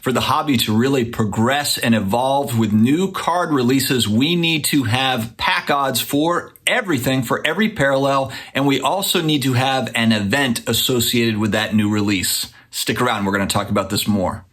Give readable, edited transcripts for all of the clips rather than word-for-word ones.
For the hobby to really progress and evolve with new card releases, we need to have pack odds for everything, for every parallel, and we also need to have an event associated with that new release. Stick around, we're going to talk about this more.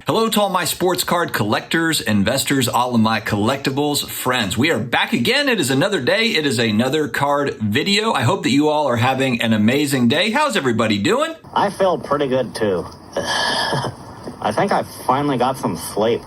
Hello to all my sports card collectors, investors, all of my collectibles friends. We are back again. It is another day. It is another card video. I hope that you all are having an amazing day. How's everybody doing? I feel pretty good too. I think I finally got some sleep.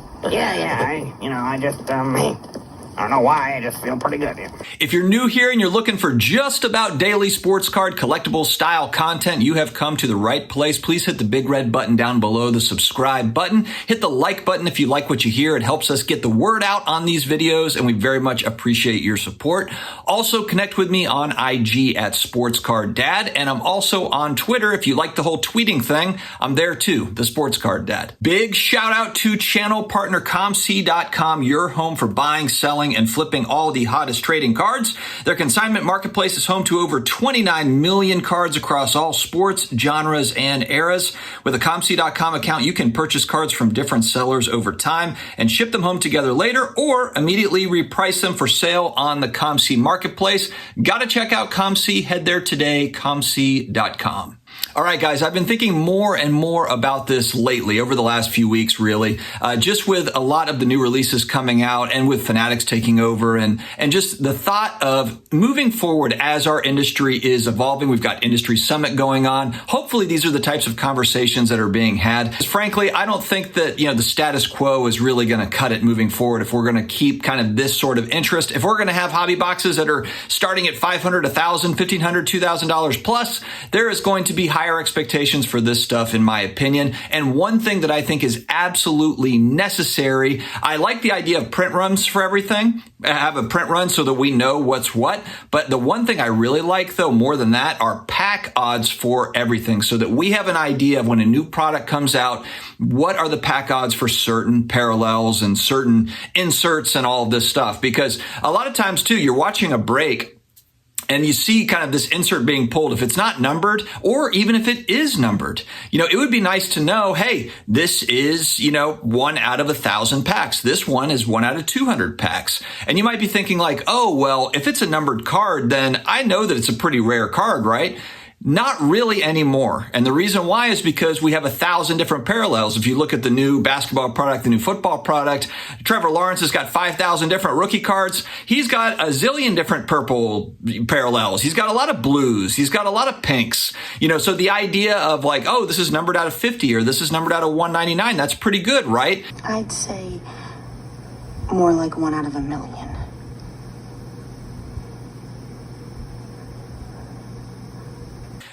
I don't know why, I just feel pretty good. If you're new here and you're looking for just about daily sports card collectible style content, you have come to the right place. Please hit the big red button down below, the subscribe button. Hit the like button if you like what you hear. It helps us get the word out on these videos, and we very much appreciate your support. Also, connect with me on IG at SportsCardDad, and I'm also on Twitter. If you like the whole tweeting thing, I'm there too, the Sports Card Dad. Big shout out to channel partner ComC.com, your home for buying, selling, and flipping all the hottest trading cards. Their consignment marketplace is home to over 29 million cards across all sports, genres, and eras. With a ComC.com account, you can purchase cards from different sellers over time and ship them home together later, or immediately reprice them for sale on the ComC marketplace. Gotta check out ComC. Head there today, ComC.com. All right, guys, I've been thinking more and more about this lately, over the last few weeks, really, just with a lot of the new releases coming out and with Fanatics taking over and just the thought of moving forward as our industry is evolving. We've got Industry Summit going on. Hopefully, these are the types of conversations that are being had. Frankly, I don't think that, the status quo is really going to cut it moving forward if we're going to keep kind of this sort of interest. If we're going to have hobby boxes that are starting at $500, $1,000, $1,500, $2,000 plus, there is going to be higher expectations for this stuff, in my opinion. And one thing that I think is absolutely necessary, I like the idea of print runs for everything. Have a print run so that we know what's what. But the one thing I really like, though, more than that, are pack odds for everything, so that we have an idea of when a new product comes out, what are the pack odds for certain parallels and certain inserts and all of this stuff. Because a lot of times, too, you're watching a break and you see kind of this insert being pulled. If it's not numbered, or even if it is numbered, it would be nice to know, hey, this is, 1 out of 1,000 packs. This one is 1 out of 200 packs. And you might be thinking like, oh, well, if it's a numbered card, then I know that it's a pretty rare card, right? Not really anymore. And the reason why is because we have 1,000 different parallels. If you look at the new basketball product, the new football product, Trevor Lawrence has got 5,000 different rookie cards. He's got a zillion different purple parallels. He's got a lot of blues. He's got a lot of pinks. So the idea of like, oh, this is numbered out of 50 or this is numbered out of 199, that's pretty good, right? I'd say more like 1 out of a million.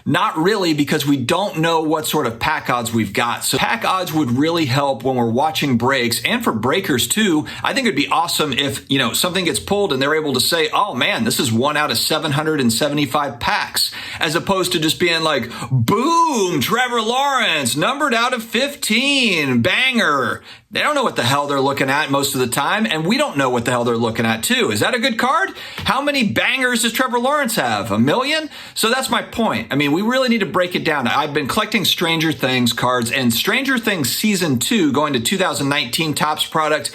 Not really, because we don't know what sort of pack odds we've got. So pack odds would really help when we're watching breaks, and for breakers too. I think it'd be awesome if, something gets pulled and they're able to say, oh man, this is 1 out of 775 packs, as opposed to just being like, boom, Trevor Lawrence, numbered out of 15, banger. They don't know what the hell they're looking at most of the time, and we don't know what the hell they're looking at too. Is that a good card? How many bangers does Trevor Lawrence have? 1 million? So that's my point. I mean, we really need to break it down. I've been collecting Stranger Things cards, and Stranger Things Season 2, going to 2019 Topps product,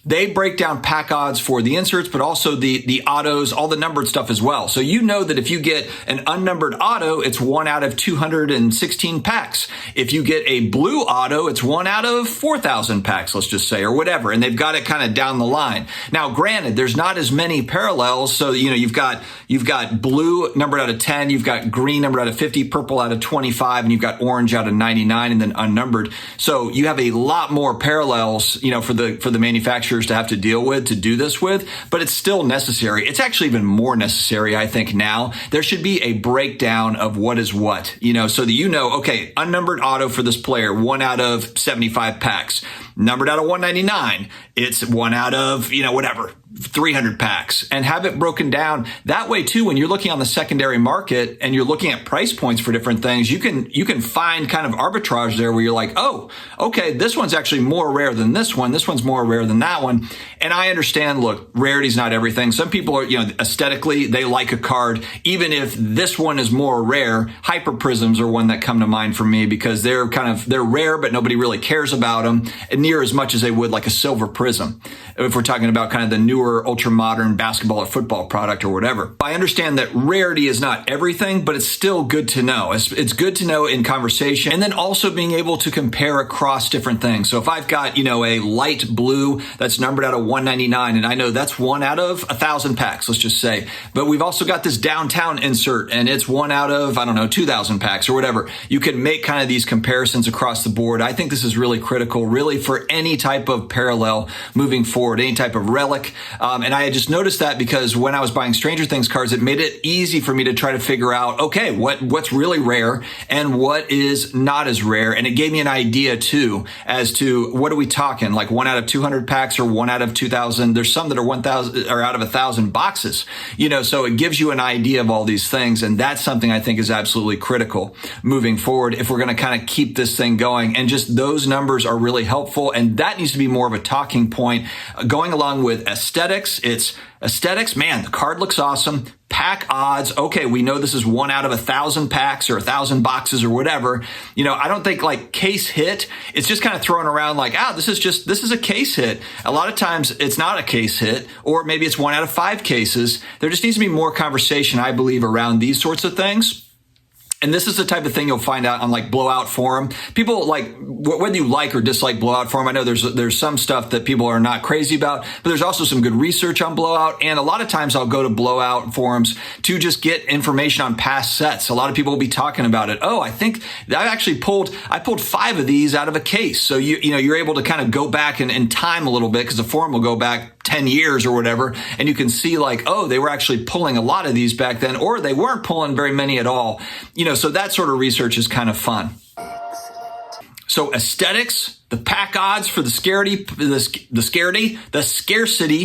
they break down pack odds for the inserts, but also the autos, all the numbered stuff as well. So you know that if you get an unnumbered auto, it's 1 out of 216 packs. If you get a blue auto, it's 1 out of 4,000 packs, let's just say, or whatever. And they've got it kind of down the line. Now, granted, there's not as many parallels. So, you've got blue numbered out of 10, you've got green numbered out of 50, purple out of 25, and you've got orange out of 99, and then unnumbered. So you have a lot more parallels, for the manufacturers to have to deal with, to do this with, but it's still necessary. It's actually even more necessary, I think, now. There should be a breakdown of what is what, so that okay, unnumbered auto for this player, 1 out of 75 packs. Numbered out of 199, it's 1 out of, whatever, 300 packs, and have it broken down that way too. When you're looking on the secondary market and you're looking at price points for different things, you can find kind of arbitrage there where you're like, oh, okay, this one's actually more rare than this one. This one's more rare than that one. And I understand, look, rarity's not everything. Some people are, aesthetically, they like a card, even if this one is more rare. Hyper prisms are one that come to mind for me because they're rare, but nobody really cares about them near as much as they would like a silver prism. If we're talking about kind of the newer, ultra modern basketball or football product or whatever. I understand that rarity is not everything, but it's still good to know. It's good to know in conversation, and then also being able to compare across different things. So if I've got, a light blue that's numbered out of 199, and I know that's 1 out of 1,000 packs, let's just say, but we've also got this downtown insert and it's 1 out of, 2,000 packs or whatever. You can make kind of these comparisons across the board. I think this is really critical, really, for any type of parallel moving forward, any type of relic. And I had just noticed that because when I was buying Stranger Things cards, it made it easy for me to try to figure out, okay, what's really rare and what is not as rare. And it gave me an idea too, as to what are we talking, like 1 out of 200 packs or 1 out of 2,000. There's some that are 1,000 or out of 1,000 boxes, so it gives you an idea of all these things. And that's something I think is absolutely critical moving forward if we're going to kind of keep this thing going. And just those numbers are really helpful. And that needs to be more of a talking point going along with aesthetics. It's aesthetics. Man, the card looks awesome. Pack odds. Okay, we know this is 1 out of 1,000 packs or 1,000 boxes or whatever. I don't think like case hit. It's just kind of thrown around like, this is a case hit. A lot of times it's not a case hit, or maybe it's 1 out of 5 cases. There just needs to be more conversation, I believe, around these sorts of things. And this is the type of thing you'll find out on like Blowout Forum. People like, whether you like or dislike Blowout Forum, I know there's some stuff that people are not crazy about, but there's also some good research on Blowout. And a lot of times I'll go to Blowout Forums to just get information on past sets. A lot of people will be talking about it. Oh, I think I pulled 5 of these out of a case. So you're able to kind of go back and time a little bit, because the forum will go back 10 years or whatever. And you can see like, oh, they were actually pulling a lot of these back then, or they weren't pulling very many at all. So that sort of research is kind of fun. So aesthetics, the pack odds for the scarcity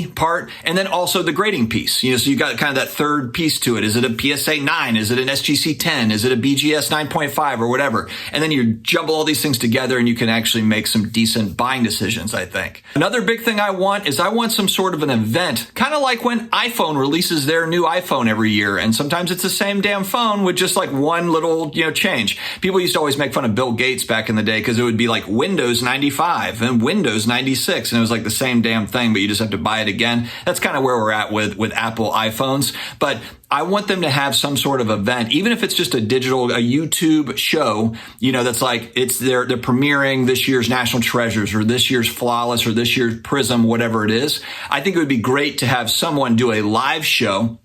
part, and then also the grading piece. So you got kind of that third piece to it. Is it a PSA 9? Is it an SGC 10? Is it a BGS 9.5 or whatever? And then you jumble all these things together and you can actually make some decent buying decisions, I think. Another big thing I want some sort of an event, kind of like when iPhone releases their new iPhone every year. And sometimes it's the same damn phone with just like one little, change. People used to always make fun of Bill Gates back in the day because it would be like Windows 95 and Windows 96, and it was like the same damn thing, but you just have to buy it again. That's kind of where we're at with Apple iPhones. But I want them to have some sort of event, even if it's just a YouTube show, that's like they're premiering this year's National Treasures or this year's Flawless or this year's Prism, whatever it is. I think it would be great to have someone do a live show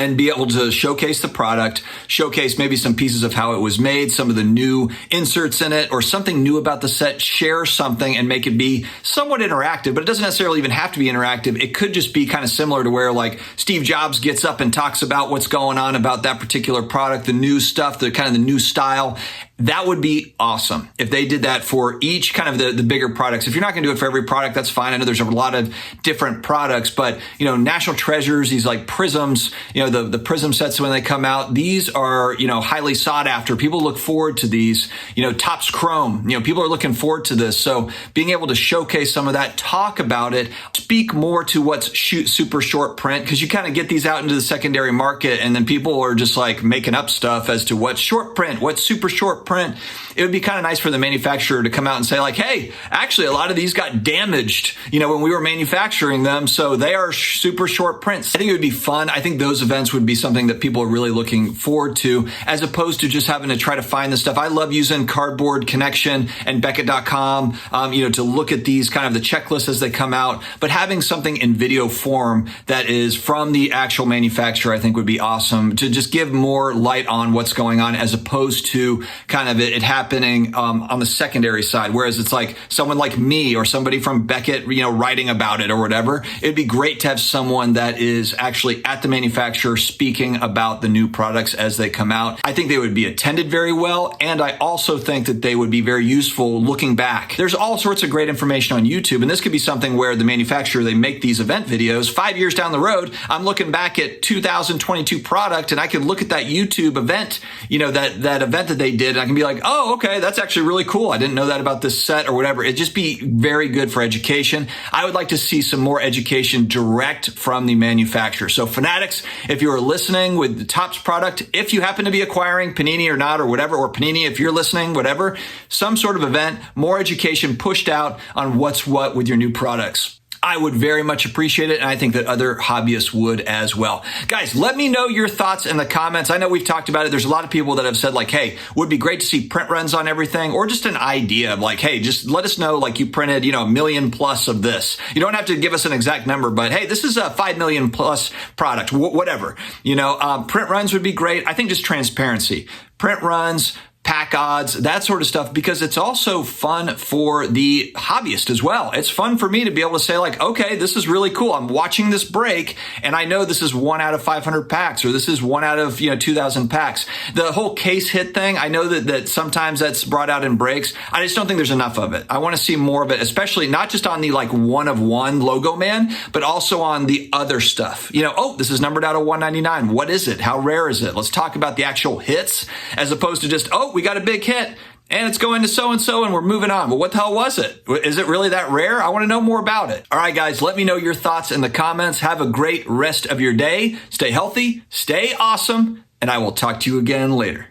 and be able to showcase the product, showcase maybe some pieces of how it was made, some of the new inserts in it, or something new about the set, share something and make it be somewhat interactive, but it doesn't necessarily even have to be interactive. It could just be kind of similar to where like Steve Jobs gets up and talks about what's going on about that particular product, the new stuff, the kind of the new style. That would be awesome if they did that for each kind of the bigger products. If you're not going to do it for every product, that's fine. I know there's a lot of different products, but National Treasures, these like prisms, the prism sets when they come out, these are, highly sought after. People look forward to these, Topps Chrome, people are looking forward to this. So being able to showcase some of that, talk about it, speak more to what's super short print, because you kind of get these out into the secondary market and then people are just like making up stuff as to what's short print, what's super short print. It would be kind of nice for the manufacturer to come out and say like, hey, actually a lot of these got damaged, when we were manufacturing them. So they are super short prints. I think it would be fun. I think those events would be something that people are really looking forward to, as opposed to just having to try to find this stuff. I love using Cardboard Connection and Beckett.com, to look at these kind of the checklists as they come out, but having something in video form that is from the actual manufacturer, I think would be awesome to just give more light on what's going on, as opposed to kind kind of it happening on the secondary side, whereas it's like someone like me or somebody from Beckett, writing about it or whatever. It'd be great to have someone that is actually at the manufacturer speaking about the new products as they come out. I think they would be attended very well, and I also think that they would be very useful looking back. There's all sorts of great information on YouTube, and this could be something where the manufacturer, they make these event videos 5 years down the road. I'm looking back at 2022 product, and I can look at that YouTube event, that event that they did, and I can be like, oh, okay, that's actually really cool. I didn't know that about this set or whatever. It'd just be very good for education. I would like to see some more education direct from the manufacturer. So Fanatics, if you are listening with the Topps product, if you happen to be acquiring Panini or not or whatever, or Panini, if you're listening, whatever, some sort of event, more education pushed out on what's what with your new products. I would very much appreciate it, and I think that other hobbyists would as well. Guys, let me know your thoughts in the comments. I know we've talked about it. There's a lot of people that have said like, hey, would be great to see print runs on everything, or just an idea of like, hey, just let us know like you printed, a million plus of this. You don't have to give us an exact number, but hey, this is a 5 million plus product, whatever. Print runs would be great. I think just transparency. Print runs, pack odds, that sort of stuff, because it's also fun for the hobbyist as well. It's fun for me to be able to say like, okay, this is really cool. I'm watching this break and I know this is 1 out of 500 packs, or this is 1 out of 2,000 packs. The whole case hit thing, I know that sometimes that's brought out in breaks. I just don't think there's enough of it. I want to see more of it, especially not just on the like 1 of 1 logo man, but also on the other stuff. Oh, this is numbered out of 199. What is it? How rare is it? Let's talk about the actual hits as opposed to just, oh, we got a big hit and it's going to so-and-so and we're moving on. Well, what the hell was it? Is it really that rare? I want to know more about it. All right, guys, let me know your thoughts in the comments. Have a great rest of your day. Stay healthy, stay awesome, and I will talk to you again later.